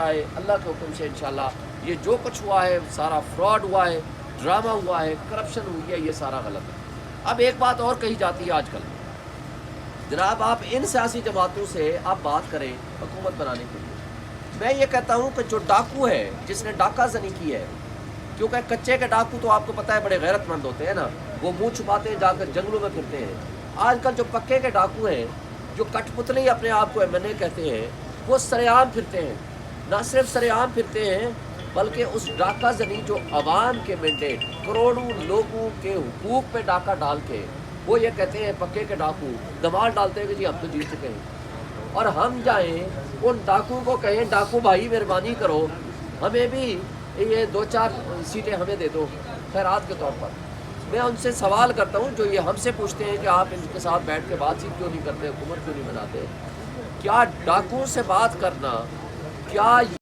आए अल्लाह के हुक्म से इंशाल्लाह ये जो कुछ हुआ है सारा फ्रॉड हुआ है, ड्रामा हुआ है, करप्शन हुई है, ये सारा गलत है। अब एक बात और कही जाती है आजकल, जनाब आप इन सियासी जमातों से आप बात करें हुकूमत बनाने के लिए, मैं ये कहता हूँ कि जो डाकू है जिसने डाका जनी की है, क्योंकि कच्चे के डाकू तो आपको पता है बड़े गैरतमंद होते हैं ना, वो मुंह छुपाते हैं, जाकर जंगलों में फिरते हैं। आजकल जो पक्के के डाकू हैं, जो कठपुतली अपने आप को एमएनए कहते हैं, वो सरेआम फिरते हैं। ना सिर्फ सरेआम फिरते हैं बल्कि उस डाका जनी जो अवाम के मैंडेट करोड़ों लोगों के हुकूक पे डाका डाल के वो ये कहते हैं पक्के के डाकू दमाल डालते हैं कि जी हम तो जीत चुके हैं, और हम जाएं उन डाकू को कहें डाकू भाई मेहरबानी करो हमें भी ये 2-4 सीटें हमें दे दो खैरात के तौर पर। मैं उनसे सवाल करता हूँ जो ये हमसे पूछते हैं कि आप इनके साथ बैठ के बातचीत क्यों नहीं करते, हुकूमत क्यों नहीं बनाते। क्या डाकुओं से बात करना क्या